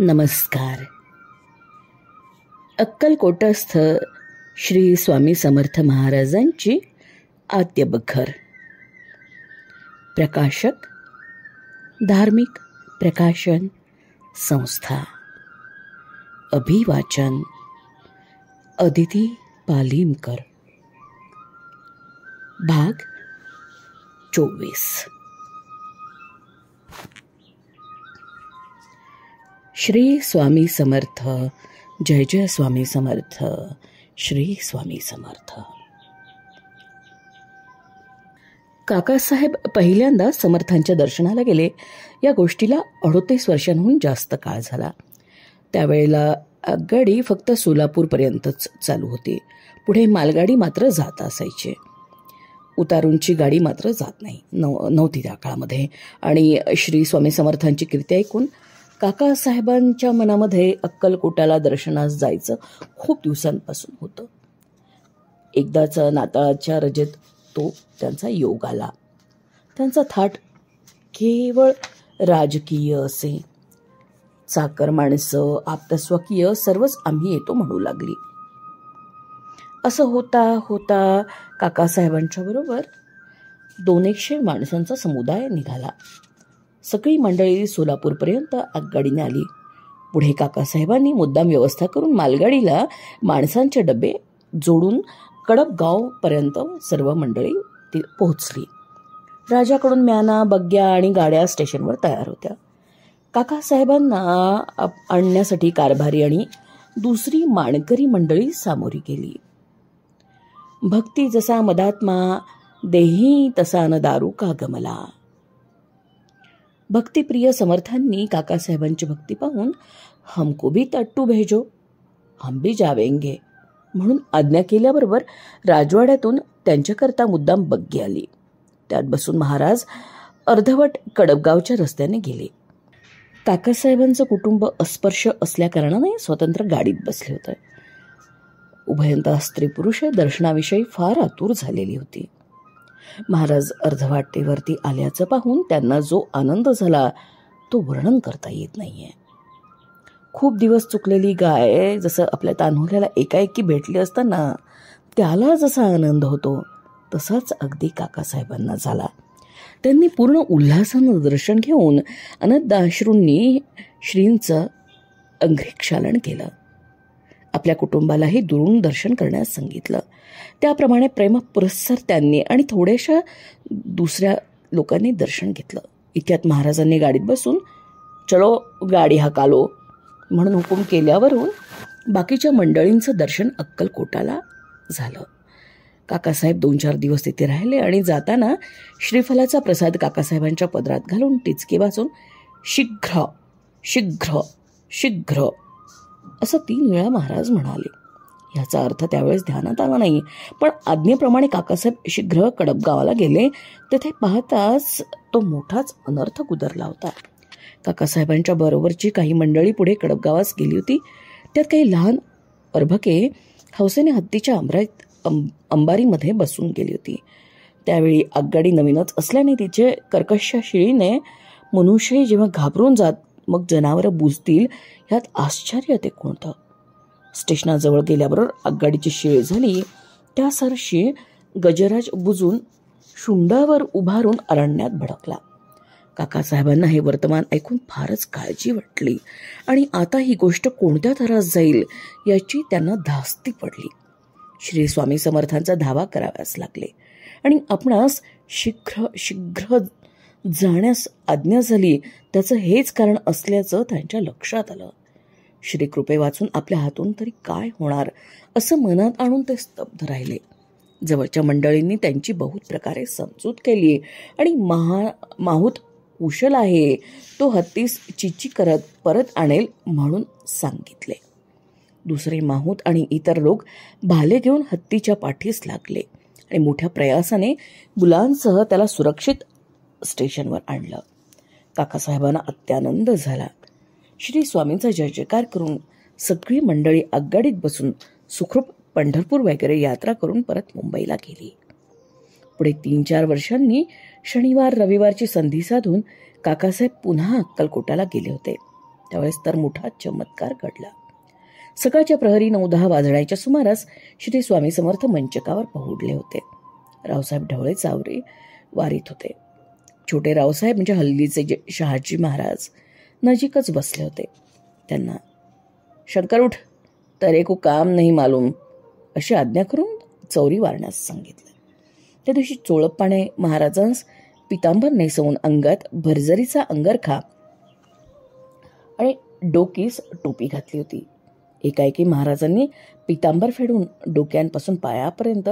नमस्कार. अक्कलकोटस्थ श्री स्वामी समर्थ महाराजांची आद्यबखर. प्रकाशक धार्मिक प्रकाशन संस्था. अभिवाचन अदिती पालीमकर. भाग 24. श्री स्वामी समर्थ. जय जय स्वामी समर्थ. श्री स्वामी समर्थ. काकासाहेब पहिल्यांदा समर्थांच्या दर्शनाला गेले या गोष्टीला 38 वर्षांहून जास्त काळ झाला. त्यावेळेला आगगाडी फक्त सोलापूरपर्यंतच चालू होती. पुढे मालगाडी मात्र जात असायची. उतारूंची गाडी मात्र जात नव्हती त्या काळामध्ये. आणि श्री स्वामी समर्थांची कीर्ती ऐकून काकासाहेबांच्या मनामध्ये अक्कलकोटाला दर्शनास जायचं खूप दिवसांपासून होतं. एकदाच नाताळाच्या रजेत तो त्यांचा योग आला. त्यांचा थाट केवळ राजकीय असे. चाकर माणसं, आप्तस्वकीय सर्वच आम्ही येतो म्हणू लागली. असं होता होता काकासाहेबांच्या बरोबर 200 माणसांचा समुदाय निघाला. सगळी मंडळी सोलापूरपर्यंत आगगाडीने आली. पुढे काकासाहेबांनी मुद्दाम व्यवस्था करून मालगाडीला माणसांचे डबे जोडून कडपगावपर्यंत सर्व मंडळी ती पोहोचली. राजाकडून म्याना, बग्ग्या आणि गाड्या स्टेशनवर तयार होत्या. काकासाहेबांना आणण्यासाठी कारभारी आणि दुसरी माणकरी मंडळी सामोरी गेली. भक्ती जसा मदात्मा, देही तसा न दारू का गमला. भक्तिप्रिय समर्थांनी काकासाहेबांची भक्ती पाहून हमको भी तट्टू भेजो, हम भी जावेंगे म्हणून आज्ञा केल्याबरोबर राजवाड्यातून त्यांच्याकरता मुद्दाम बग्गी आली. त्यात बसून महाराज अर्धवट कडपगावच्या रस्त्याने गेले. काकासाहेबांचं कुटुंब अस्पर्श असल्याकारणाने स्वतंत्र गाडीत बसले होते. उभयंता स्त्री पुरुष दर्शनाविषयी फार आतुर झालेली होती. महाराज अर्धवाटेवरती आल्याचं पाहून त्यांना जो आनंद झाला तो वर्णन करता येत नाहीये. खूप दिवस चुकलेली गाय जसं आपल्या तान्हुल्याला एकाएकी भेटली असताना त्याला जसा आनंद होतो तसाच अगदी काकासाहेबांना झाला. त्यांनी पूर्ण उल्हासानं दर्शन घेऊन अनंताश्रूंनी श्रींचं अंघ्रिक्षालन केलं. आपल्या कुटुंबालाही दुरून दर्शन करण्यास सांगितलं. त्याप्रमाणे प्रेमपुरस्सर त्यांनी आणि थोड्याशा दुसऱ्या लोकांनी दर्शन घेतलं. इतक्यात महाराजांनी गाडीत बसून चलो गाडी हाकालो म्हणून हुकूम केल्यावरून बाकीच्या मंडळींचं दर्शन अक्कलकोटाला झालं. काकासाहेब 2-4 दिवस तिथे राहिले आणि जाताना श्रीफलाचा प्रसाद काकासाहेबांच्या पदरात घालून टिचकी वाजून शीघ्र शीघ्र शीघ्र असं 3 वेळा महाराज म्हणाले. ह्याचा अर्थ त्यावेळेस ध्यानात आला नाही. पण आज्ञेप्रमाणे काकासाहेब शीघ्र कडपगावाला गेले. तेथे पाहताच तो मोठाच अनर्थ गुदरला होता. काकासाहेबांच्या बरोबरची काही मंडळी पुढे कडपगावास गेली होती. त्यात काही लहान अर्भके हौसेने हत्तीच्या अंबारीमध्ये बसून गेली होती. त्यावेळी आगगाडी नवीनच असल्याने तिचे कर्कश शिळीने मनुष्यही जेव्हा घाबरून जात मग जनावरं बुजतील ह्यात आश्चर्य ते कोणतं. स्टेशनाजवळ गेल्याबरोबर आगगाडीची शिळ झाली. त्या सरशी गजराज बुजून शुंडावर उभारून अरण्यात भडकला. काकासाहेबांना हे वर्तमान ऐकून फारच काळजी वाटली आणि आता ही गोष्ट कोणत्या थरात जाईल याची त्यांना धास्ती पडली. श्री स्वामी समर्थांचा धावा कराव्यास लागले आणि आपणास शीघ्र शीघ्र जाण्यास आज्ञा झाली. त्याचं हेच कारण असल्याचं त्यांच्या लक्षात आलं. श्रीकृपे वाचून आपल्या हातून तरी काय होणार असं मनात आणून ते स्तब्ध राहिले. जवळच्या मंडळींनी त्यांची बहुत प्रकारे समजूत केली आणि माहूत कुशल आहे, तो हत्तीस चिची करत परत आणेल म्हणून सांगितले. दुसरे माहूत आणि इतर लोक भाले घेऊन हत्तीच्या पाठीस लागले आणि मोठ्या प्रयासाने मुलांसह त्याला सुरक्षित स्टेशनवर आणलं. काकासाहेबांना अत्यानंद झाला. श्री स्वामींचा जय जयकार करून सगळी मंडळी आगगाडीत बसून सुखरूप पंढरपूर वगैरे यात्रा करून परत मुंबईला गेली. पुढे 3-4 वर्षांनी शनिवार रविवारची संधी साधून काकासाहेब पुन्हा अक्कलकोटाला गेले होते. त्यावेळेस तर मोठा चमत्कार घडला. सकाळच्या प्रहरी 9-10 वाजण्याच्या सुमारास श्री स्वामी समर्थ मंचकावर पहुडले होते. रावसाहेब ढवळे चावरे वारीत होते. छोटे रावसाहेब म्हणजे हल्लीचे जे शहाजी महाराज नजीकच बसले होते. त्यांना शंकर उठ, तेरे को काम नाही मालूम अशी आज्ञा करून चौरी वारण्यास सांगितले. त्या दिवशी चोळप्पाने महाराजांस पितांबर नेसवून अंगात भरजरीचा अंगरखा आणि डोकीस टोपी घातली होती. एकाएकी महाराजांनी पितांबर फेडून डोक्यांपासून पायापर्यंत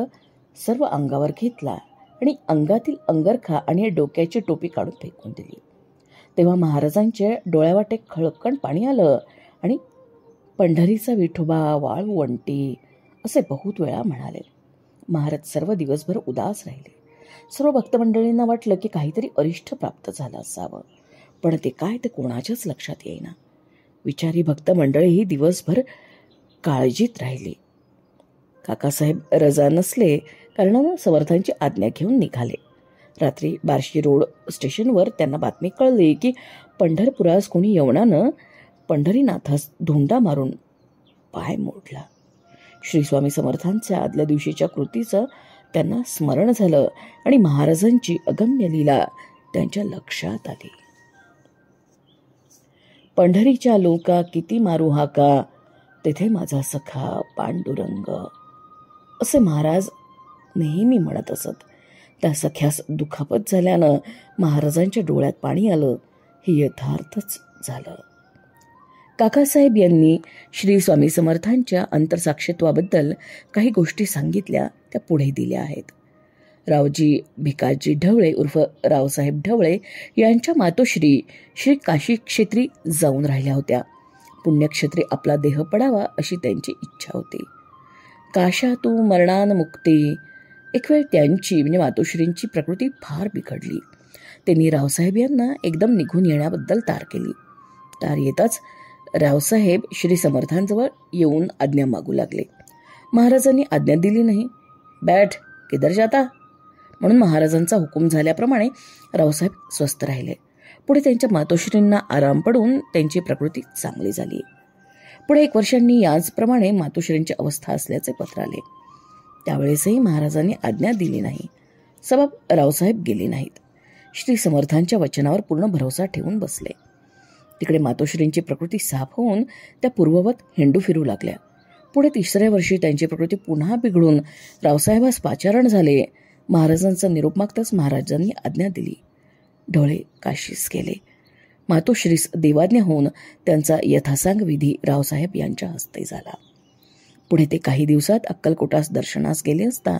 सर्व अंगावर घेतला आणि अंगातील अंगरखा आणि डोक्याची टोपी काढून फेकून दिली. तेव्हा महाराजांच्या डोळ्यावाटे खळकण पाणी आलं आणि पंढरीचा विठोबा वाळवंटी असे बहुत वेळा म्हणाले. महाराज सर्व दिवसभर उदास राहिले. सर्व भक्तमंडळींना वाटलं की काहीतरी अरिष्ट प्राप्त झालं असावं, पण ते काय ते कोणाच्याच लक्षात येईना. विचारी भक्तमंडळीही दिवसभर काळजीत राहिली. काकासाहेब रजा नसले कारणानं समर्थांची आज्ञा घेऊन निघाले. रात्री बार्शी रोड स्टेशनवर त्यांना बातमी कळली की पंढरपुरास कोणी यवनानं पंढरीनाथास धोंडा मारून पाय मोडला. श्री स्वामी समर्थांच्या आदल्या दिवशीच्या कृतीचं त्यांना स्मरण झालं आणि महाराजांची अगम्य लीला त्यांच्या लक्षात आली. पंढरीच्या लोका किती मारू हाका, तेथे माझा सखा पांडुरंग असे महाराज नेहमी म्हणत असत. त्या सख्यास दुखापत झाल्यानं महाराजांच्या डोळ्यात पाणी आलं. हे यथार्थच झालं. काकासाहेब यांनी श्री स्वामी समर्थांच्या अंतरसाक्षित्वाबद्दल काही गोष्टी सांगितल्या, त्या पुढे दिल्या आहेत. रावजी भिकाजी ढवळे उर्फ रावसाहेब ढवळे यांच्या मातोश्री श्री काशी क्षेत्री जाऊन राहिल्या होत्या. पुण्यक्षेत्री आपला देह पडावा अशी त्यांची इच्छा होती. काशा तू मरणान मुक्ती. एक वेळ त्यांची म्हणजे मातोश्रींची प्रकृती फार बिघडली. त्यांनी रावसाहेब यांना एकदम निघून येण्याबद्दल तार केली. तार येताच रावसाहेब श्री समर्थांजवळ येऊन आज्ञा मागू लागले. महाराजांनी आज्ञा दिली नाही. बैठ, किधर जाता म्हणून महाराजांचा हुकूम झाल्याप्रमाणे रावसाहेब स्वस्थ राहिले. पुढे त्यांच्या मातोश्रींना आराम पडून त्यांची प्रकृती चांगली झाली. पुढे 1 वर्षांनी याचप्रमाणे मातोश्रींची अवस्था असल्याचे पत्र आले. त्यावेळेसही महाराजांनी आज्ञा दिली नाही. सबब रावसाहेब गेले नाहीत. श्री समर्थांच्या वचनावर पूर्ण भरोसा ठेवून बसले. तिकडे मातोश्रींची प्रकृती साफ होऊन त्या पूर्ववत हिंडू फिरू लागल्या. पुढे 3ऱ्या वर्षी त्यांची प्रकृती पुन्हा बिघडून रावसाहेबास पाचारण झाले. महाराजांचा निरोप मागताच महाराजांनी आज्ञा दिली. ढवळे काशीस गेले. मातोश्रीस देवाज्ञा होऊन त्यांचा यथासांग विधी रावसाहेब यांच्या हस्ते झाला. पुढे ते काही दिवसात अक्कलकोटास दर्शनास गेले असता.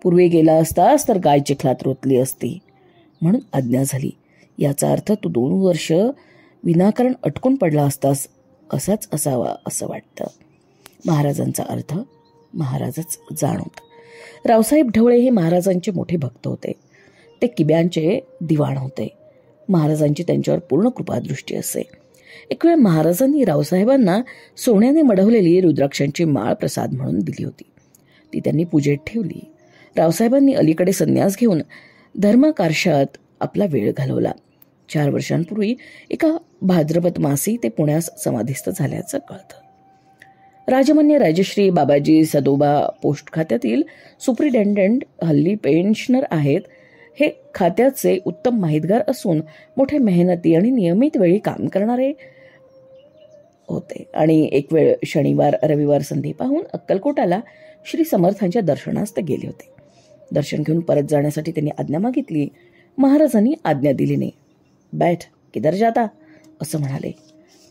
पूर्वी गेला असतास तर गाय चिखलात रोतली असती म्हणून आज्ञा झाली. याचा अर्थ तू 2 वर्ष विनाकारण अटकून पडला असतास असाच असावा असं वाटतं. महाराजांचा अर्थ महाराजच जाणवत. रावसाहेब ढवळे हे महाराजांचे मोठे भक्त होते. ते किब्यांचे दिवाण होते. महाराजांची त्यांच्यावर पूर्ण कृपादृष्टी असे. एक वेळ महाराजांनी रावसाहेबांना सोन्याने मढवलेली रुद्राक्षांची माळ प्रसाद म्हणून दिली होती. ती त्यांनी पूजेत ठेवली. रावसाहेबांनी अलीकडे संन्यास घेऊन धर्मकारशात आपला वेळ घालवला. 4 वर्षांपूर्वी एका भाद्रपद मासी ते पुण्यास समाधिस्थ झाल्याचं कळतं. राजमान्य राजश्री बाबाजी सदोबा पोस्ट खात्यातील सुप्रिटेंडंट हल्ली पेन्शनर आहेत. हे खात्याचे उत्तम माहितगार असून मोठे मेहनती आणि नियमित वेळी काम करणारे होते आणि एक वेळ शनिवार रविवार संधी पाहून अक्कलकोटाला श्री समर्थांच्या दर्शनास ते गेले होते. दर्शन घेऊन परत जाण्यासाठी त्यांनी आज्ञा मागितली. महाराजांनी आज्ञा दिली नाही. बैठ, किधर जाता असं म्हणाले.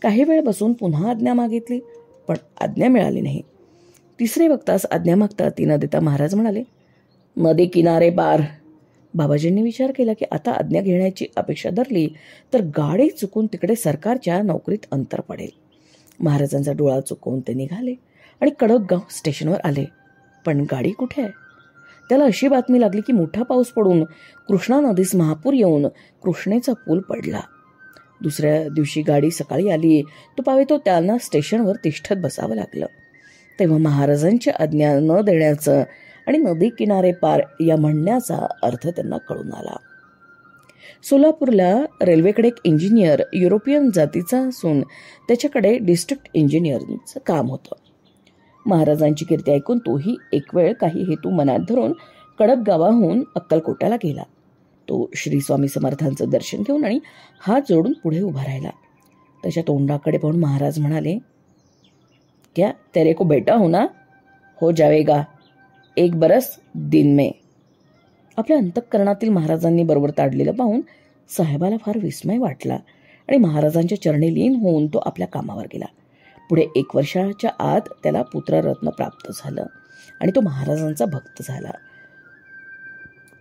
काही वेळ बसून पुन्हा आज्ञा मागितली, पण आज्ञा मिळाली नाही. 3रे वक्तास आज्ञा मागता ती न देता महाराज म्हणाले, नदी किनारे पार. बाबाजींनी विचार केला की आता आज्ञा घेण्याची अपेक्षा धरली तर गाडी चुकून तिकडे सरकारच्या नोकरीत अंतर पडेल. महाराजांचा डोळा चुकवून ते निघाले आणि कडकगाव स्टेशनवर आले. पण गाडी कुठे आहे? त्याला अशी बातमी लागली की मोठा पाऊस पडून कृष्णा नदीस महापूर येऊन कृष्णेचा पूल पडला. 2ऱ्या दिवशी गाडी सकाळी आली. तो पावे तो त्यांना स्टेशनवर तिष्ठत बसावं लागलं. तेव्हा महाराजांची आज्ञा न देण्याचं आणि नदी किनारे पार या म्हणण्याचा अर्थ त्यांना कळून आला. सोलापूरला रेल्वेकडे एक इंजिनियर युरोपियन जातीचा असून त्याच्याकडे डिस्ट्रिक्ट इंजिनिअरिंगचं काम होतं. महाराजांची कीर्ती ऐकून तोही एक वेळ काही हेतू मनात धरून कडक गावाहून अक्कलकोटाला गेला. तो श्री स्वामी समर्थांचं दर्शन घेऊन आणि हात जोडून पुढे उभा राहिला. त्याच्या तोंडाकडे पाहून महाराज म्हणाले, क्या तेरे को बेटा होना हो जावेगा 1 बरस दिन में. आपल्या अंतःकरणातील महाराजांनी बरोबर ताडलेलं पाहून साहेबाला फार विस्मय वाटला आणि महाराजांच्या चरणी लीन होऊन तो आपल्या कामावर गेला. पुढे 1 वर्षाच्या आत त्याला पुत्ररत्न प्राप्त झालं आणि तो महाराजांचा भक्त झाला.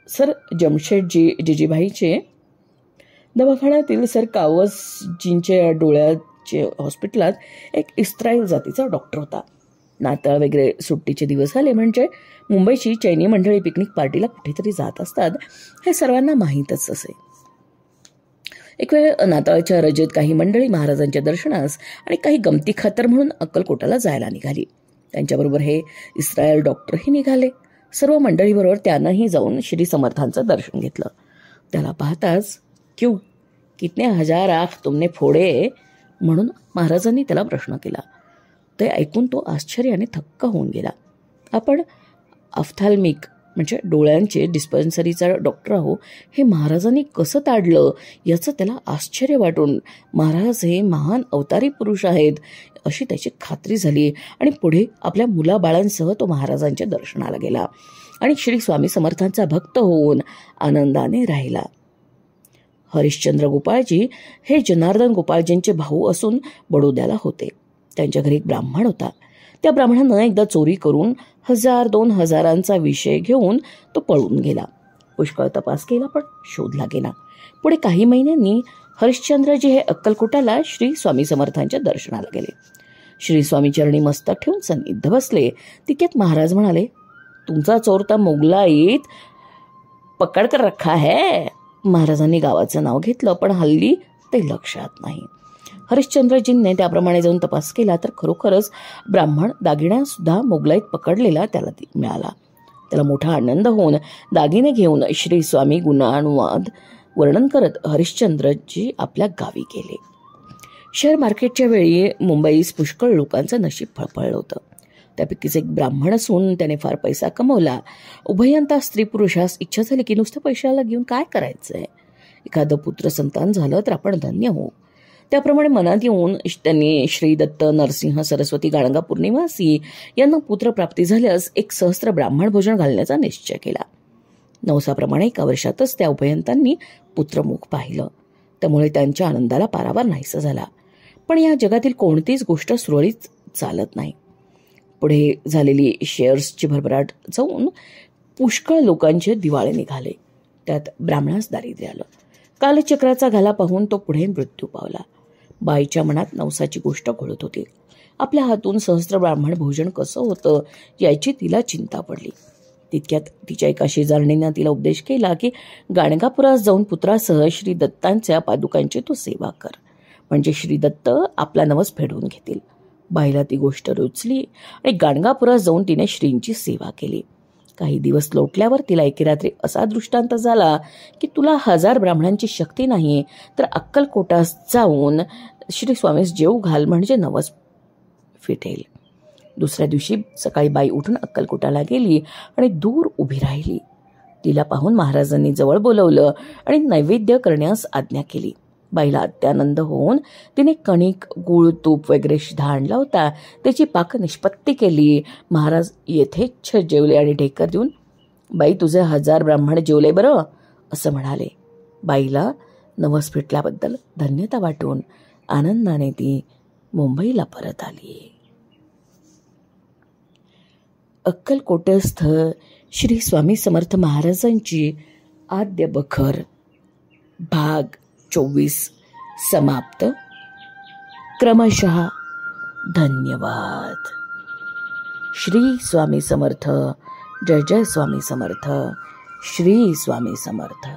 सर जमशेदजी जिजीभाईचे दवाखान्यातील सर कावसजींच्या डोळ्याचे हॉस्पिटलात एक इस्रायल जातीचा डॉक्टर होता. नाताळ वगैरे सुट्टीचे दिवस आले म्हणजे मुंबईची चैनी मंडळी पिकनिक पार्टीला कुठेतरी जात असतात हे सर्वांना माहीतच असे. एक वेळ नाताळच्या रजेत काही मंडळी महाराजांच्या दर्शनास आणि काही गमती खातर म्हणून अक्कलकोटाला जायला निघाली. त्यांच्याबरोबर हे इस्रायल डॉक्टरही निघाले. सर्व मंडळीबरोबर त्यानंही जाऊन श्री समर्थांचं दर्शन घेतलं. त्याला पाहताच क्यों कितने हजार आँख तुमने फोडे म्हणून महाराजांनी त्याला प्रश्न केला. ते ऐकून तो आश्चर्याने थक्क होऊन गेला. आपण अफ्थाल्मिक म्हणजे डोळ्यांचे डिस्पेन्सरीचा डॉक्टर आहो हे महाराजांनी कसं ताडलं याचं त्याला आश्चर्य वाटून महाराज हे महान अवतारी पुरुष आहेत अशी त्याची खात्री झाली आणि पुढे आपल्या मुलाबाळांसह तो महाराजांच्या दर्शनाला गेला आणि श्री स्वामी समर्थांचा भक्त होऊन आनंदाने राहिला. हरिश्चंद्र गोपाळजी हे जनार्दन गोपाळजींचे भाऊ असून बडोद्याला होते. त्यांच्या घरी एक ब्राह्मण होता. त्या ब्राह्मणानं एकदा चोरी करून 1000-2 हजारांचा विषय घेऊन तो पळून गेला. पुष्कळ तपास केला पण शोध लागेना. पुढे काही महिन्यांनी हरिश्चंद्रजी हे अक्कलकोटाला श्री स्वामी समर्थांच्या दर्शनाला गेले. श्री स्वामी चरणी मस्तक ठेवून सन्निध बसले. तितक्यात महाराज म्हणाले, तुमचा चोर तर मुगलाईत पकड कर रखा है. महाराजांनी गावाचं नाव घेतलं पण हल्ली ते लक्षात नाही. हरिश्चंद्रजींनी त्याप्रमाणे जाऊन तपास केला तर खरोखरच ब्राह्मण दागिन्यासुद्धा मोगलाईत पकडलेला त्याला मिळाला. त्याला मोठा आनंद होऊन दागिने घेऊन श्री स्वामी गुणानुवाद वर्णन करत हरिश्चंद्रजी आपल्या गावी गेले. शेअर मार्केटच्या वेळी मुंबईस पुष्कळ लोकांचं नशीब फळफळलं होतं. त्यापैकीच एक ब्राह्मण असून त्याने फार पैसा कमवला. उभयंता स्त्री पुरुषास इच्छा झाली की नुसतं पैशाला घेऊन काय करायचंय, एखादं पुत्र संतान झालं तर आपण धन्य होऊ. त्याप्रमाणे मनात येऊन त्यांनी श्री दत्त नरसिंह सरस्वती गाणगापूर निवासी यांना पुत्रप्राप्ती झाल्यास एक सहस्त्र ब्राह्मण भोजन घालण्याचा निश्चय केला. नवसाप्रमाणे 1 वर्षातच त्या उभयंतांनी पुत्रमुख पाहिलं. त्यामुळे त्यांच्या आनंदाला पारावार नाहीसा झाला. पण या जगातील कोणतीच गोष्ट सुरळीत चालत नाही. पुढे झालेली शेअर्सची भरभराट जाऊन पुष्कळ लोकांचे दिवाळे निघाले. त्यात ब्राह्मणास दारिद्र्य आलं. कालचक्राचा घाला पाहून तो पुढे मृत्यू पावला. बाईच्या मनात नवसाची गोष्ट घोळत होती. आपल्या हातून सहस्त्र ब्राह्मण भोजन कसं होतं याची तिला चिंता पडली. तितक्यात तिच्या एका शेजारणीनं तिला उपदेश केला की गाणगापुरास जाऊन पुत्रासह श्री दत्तांच्या पादुकांची तो सेवा कर, म्हणजे श्री दत्त आपला नवस फेडून घेतील. बाईला ती गोष्ट रुचली आणि गाणगापुरास जाऊन तिने श्रींची सेवा केली. काही दिवस लोटल्यावर तिला एके रात्री असा दृष्टांत झाला की तुला 1000 ब्राह्मणांची शक्ती नाही तर अक्कलकोटास जाऊन श्री स्वामीस जेव घाल म्हणजे नवस फिटेल. दुसऱ्या दिवशी सकाळी बाई उठून अक्कलकोटाला गेली आणि दूर उभी राहिली. तिला पाहून महाराजांनी जवळ बोलवलं आणि नैवेद्य करण्यास आज्ञा केली. बाईला अत्यानंद होऊन तिने कणिक, गूळ, तूप वगैरे आणला होता त्याची पाक निष्पत्ती केली. महाराज यथेच्छ जेवले आणि ढेकर देऊन, बाई तुझे 1000 ब्राह्मण जेवले बरं असं म्हणाले. बाईला नवस फिटल्याबद्दल धन्यता वाटून आनंदाने ती मुंबईला परत आली. अक्कलकोटस्थ श्री स्वामी समर्थ महाराजांची आद्य बखर भाग 24 समाप्त. क्रमशः धन्यवाद. श्री स्वामी समर्थ. जय जय स्वामी समर्थ. श्री स्वामी समर्थ.